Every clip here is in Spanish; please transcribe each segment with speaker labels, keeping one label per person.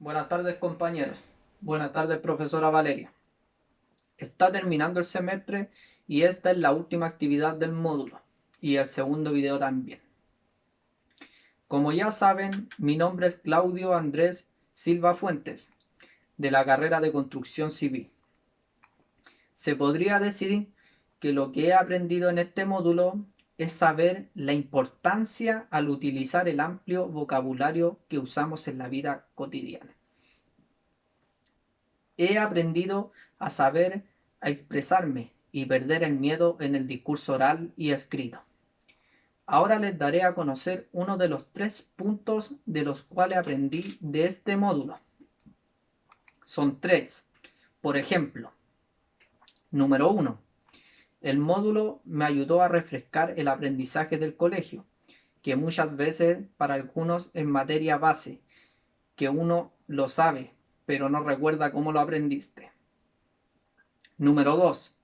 Speaker 1: Buenas tardes, compañeros. Buenas tardes, profesora Valeria. Está terminando el semestre y esta es la última actividad del módulo y el segundo video también. Como ya saben, mi nombre es Claudio Andrés Silva Fuentes, de la carrera de Construcción Civil. Se podría decir que lo que he aprendido en este módulo es saber la importancia al utilizar el amplio vocabulario que usamos en la vida cotidiana. He aprendido a saber a expresarme y perder el miedo en el discurso oral y escrito. Ahora les daré a conocer uno de los 3 puntos de los cuales aprendí de este módulo. Son 3. Por ejemplo, número 1. El módulo me ayudó a refrescar el aprendizaje del colegio, que muchas veces para algunos es materia base, que uno lo sabe, pero no recuerda cómo lo aprendiste. Número 2.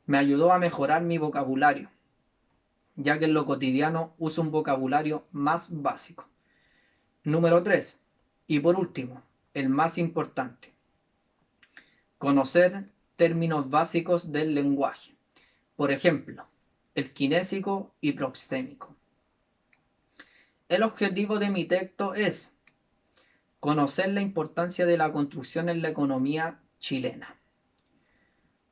Speaker 1: Me ayudó a mejorar mi vocabulario, ya que en lo cotidiano uso un vocabulario más básico. Número 3. Y por último, el más importante, conocer términos básicos del lenguaje. Por ejemplo, el kinésico y proxémico. El objetivo de mi texto es conocer la importancia de la construcción en la economía chilena.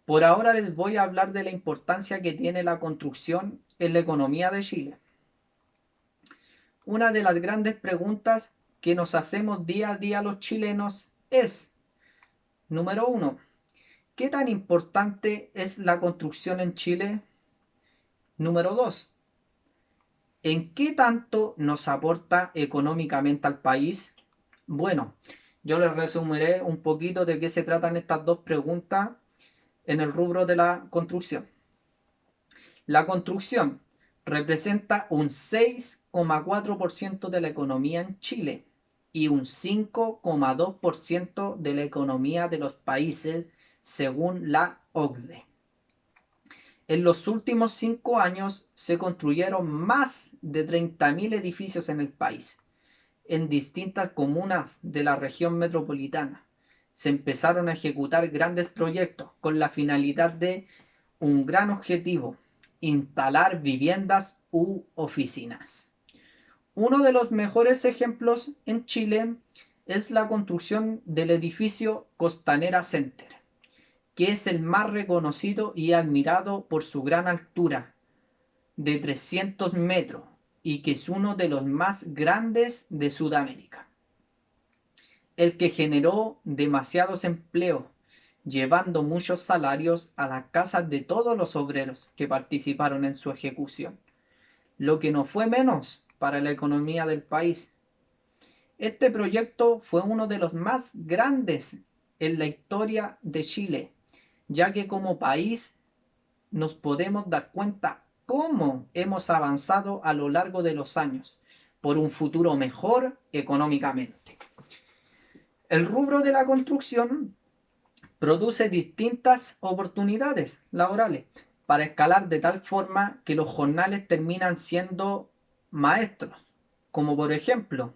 Speaker 1: Por ahora les voy a hablar de la importancia que tiene la construcción en la economía de Chile. Una de las grandes preguntas que nos hacemos día a día los chilenos es, número 1, ¿qué tan importante es la construcción en Chile? Número 2, ¿en qué tanto nos aporta económicamente al país? Bueno, yo les resumiré un poquito de qué se tratan estas dos preguntas en el rubro de la construcción. La construcción representa un 6,4% de la economía en Chile y un 5,2% de la economía de los países según la OCDE. En los últimos 5 años se construyeron más de 30.000 edificios en el país, en distintas comunas de la región metropolitana. Se empezaron a ejecutar grandes proyectos con la finalidad de un gran objetivo: instalar viviendas u oficinas. Uno de los mejores ejemplos en Chile es la construcción del edificio Costanera Center, que es el más reconocido y admirado por su gran altura de 300 metros y que es uno de los más grandes de Sudamérica, el que generó demasiados empleos, llevando muchos salarios a las casas de todos los obreros que participaron en su ejecución, lo que no fue menos para la economía del país. Este proyecto fue uno de los más grandes en la historia de Chile, ya que como país nos podemos dar cuenta cómo hemos avanzado a lo largo de los años por un futuro mejor económicamente. El rubro de la construcción produce distintas oportunidades laborales para escalar de tal forma que los jornales terminan siendo maestros, como por ejemplo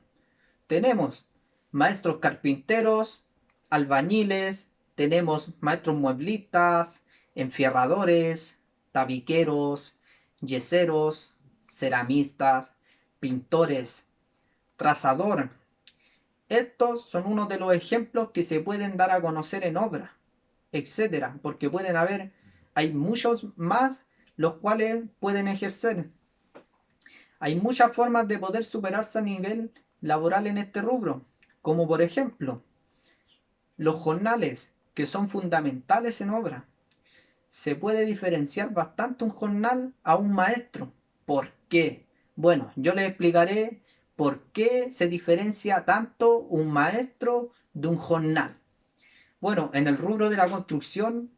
Speaker 1: tenemos maestros carpinteros, albañiles, tenemos maestros mueblistas, enfierradores, tabiqueros, yeseros, ceramistas, pintores, trazador. Estos son unos de los ejemplos que se pueden dar a conocer en obra, etcétera, porque hay muchos más los cuales pueden ejercer. Hay muchas formas de poder superarse a nivel laboral en este rubro, como por ejemplo los jornales, que son fundamentales en obra. Se puede diferenciar bastante un jornal a un maestro. ¿Por qué? Bueno, yo les explicaré por qué se diferencia tanto un maestro de un jornal. Bueno, en el rubro de la construcción,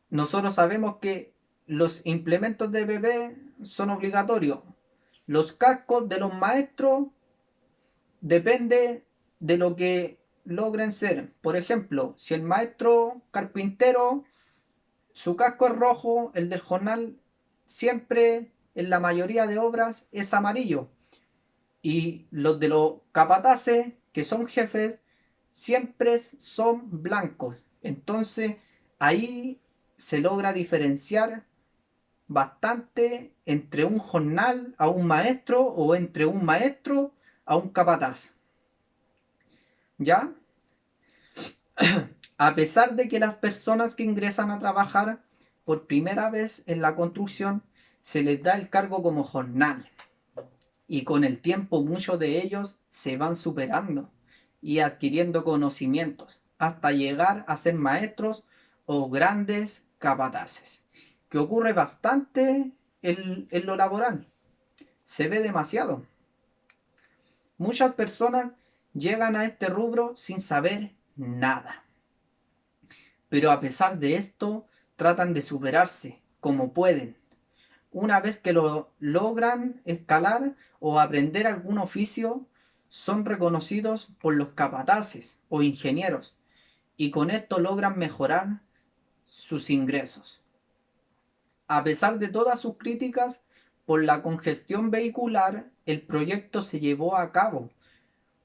Speaker 1: nosotros sabemos que los implementos de bebé son obligatorios. Los cascos de los maestros depende de lo que logren ser. Por ejemplo, si el maestro carpintero, su casco es rojo, el del jornal siempre en la mayoría de obras es amarillo. Y los de los capataces que son jefes siempre son blancos. Entonces ahí se logra diferenciar bastante entre un jornal a un maestro o entre un maestro a un capataz. ¿Ya? A pesar de que las personas que ingresan a trabajar por primera vez en la construcción se les da el cargo como jornal, y con el tiempo muchos de ellos se van superando y adquiriendo conocimientos hasta llegar a ser maestros o grandes capataces, que ocurre bastante en lo laboral. Se ve demasiado. Muchas personas llegan a este rubro sin saber nada, pero a pesar de esto tratan de superarse como pueden. Una vez que lo logran escalar o aprender algún oficio, son reconocidos por los capataces o ingenieros, y con esto logran mejorar sus ingresos. A pesar de todas sus críticas por la congestión vehicular, el proyecto se llevó a cabo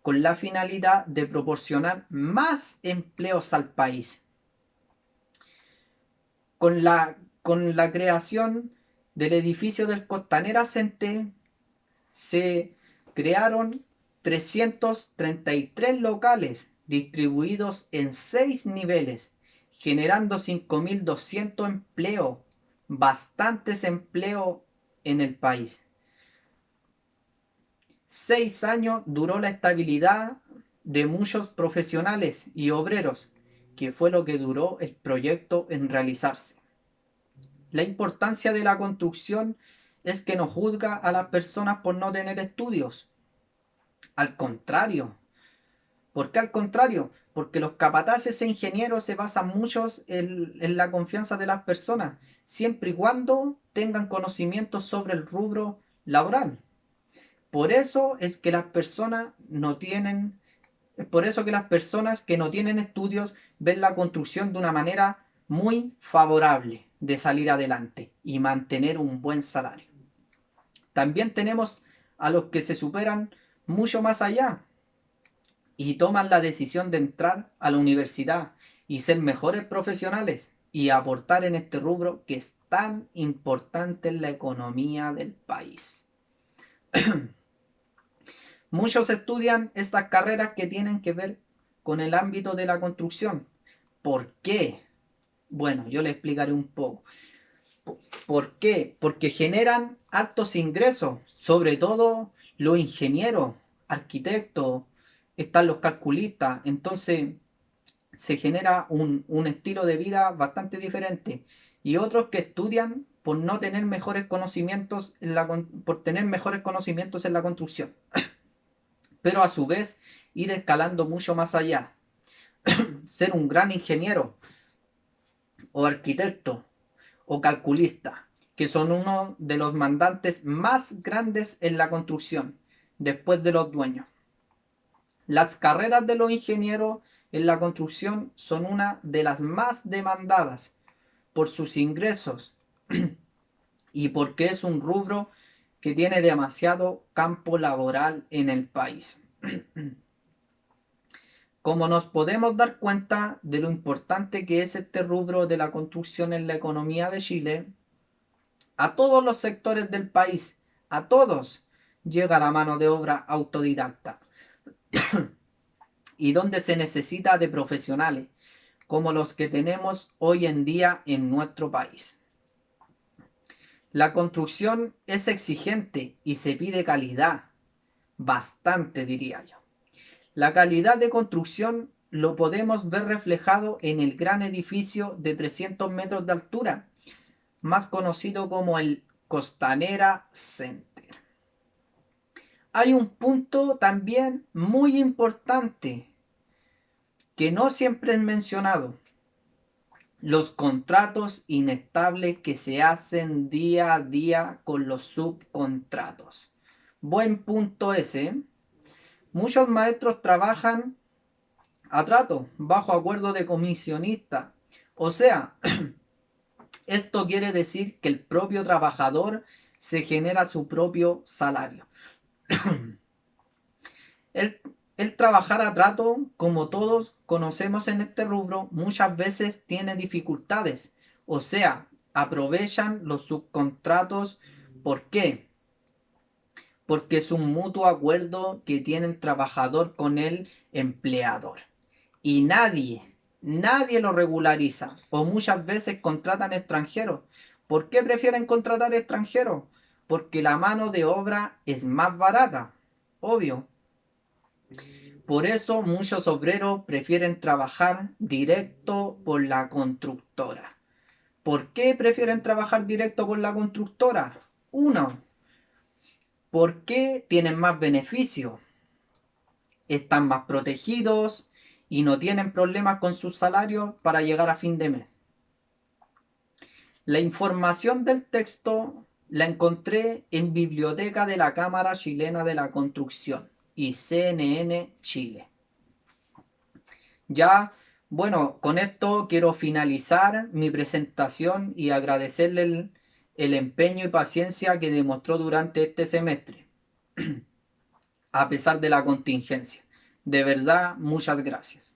Speaker 1: con la finalidad de proporcionar más empleos al país. Con la creación del edificio del Costanera Center se crearon 333 locales distribuidos en 6 niveles, generando 5.200 empleos, bastantes empleos en el país. 6 años duró la estabilidad de muchos profesionales y obreros, que fue lo que duró el proyecto en realizarse. La importancia de la construcción es que no juzga a las personas por no tener estudios. Al contrario. ¿Por qué al contrario? Porque los capataces e ingenieros se basan muchos en la confianza de las personas, siempre y cuando tengan conocimientos sobre el rubro laboral. Por eso es que las personas no tienen, por eso que las personas que no tienen estudios ven la construcción de una manera muy favorable de salir adelante y mantener un buen salario. También tenemos a los que se superan mucho más allá y toman la decisión de entrar a la universidad y ser mejores profesionales y aportar en este rubro que es tan importante en la economía del país. Muchos estudian estas carreras que tienen que ver con el ámbito de la construcción. ¿Por qué? Bueno, yo le explicaré un poco. ¿Por qué? Porque generan altos ingresos, sobre todo los ingenieros, arquitectos, están los calculistas. Entonces se genera un estilo de vida bastante diferente. Y otros que estudian por no tener mejores conocimientos por tener mejores conocimientos en la construcción, pero a su vez ir escalando mucho más allá. Ser un gran ingeniero o arquitecto o calculista, que son uno de los mandantes más grandes en la construcción, después de los dueños. Las carreras de los ingenieros en la construcción son una de las más demandadas por sus ingresos y porque es un rubro que tiene demasiado campo laboral en el país. Como nos podemos dar cuenta de lo importante que es este rubro de la construcción en la economía de Chile, a todos los sectores del país, a todos, llega la mano de obra autodidacta y donde se necesita de profesionales como los que tenemos hoy en día en nuestro país. La construcción es exigente y se pide calidad, bastante diría yo. La calidad de construcción lo podemos ver reflejado en el gran edificio de 300 metros de altura, más conocido como el Costanera Center. Hay un punto también muy importante que no siempre es mencionado: los contratos inestables que se hacen día a día con los subcontratos. Buen punto ese. Muchos maestros trabajan a trato, bajo acuerdo de comisionista. O sea, esto quiere decir que el propio trabajador se genera su propio salario. El, El trabajar a trato, como todos conocemos en este rubro, muchas veces tiene dificultades. O sea, aprovechan los subcontratos. ¿Por qué? Porque es un mutuo acuerdo que tiene el trabajador con el empleador. Y nadie lo regulariza. O muchas veces contratan extranjeros. ¿Por qué prefieren contratar extranjeros? Porque la mano de obra es más barata. Obvio. Por eso muchos obreros prefieren trabajar directo por la constructora. ¿Por qué prefieren trabajar directo por la constructora? Uno, porque tienen más beneficios, están más protegidos y no tienen problemas con sus salarios para llegar a fin de mes. La información del texto la encontré en Biblioteca de la Cámara Chilena de la Construcción y CNN Chile. Ya, bueno, con esto quiero finalizar mi presentación y agradecerle el empeño y paciencia que demostró durante este semestre, a pesar de la contingencia. De verdad, muchas gracias.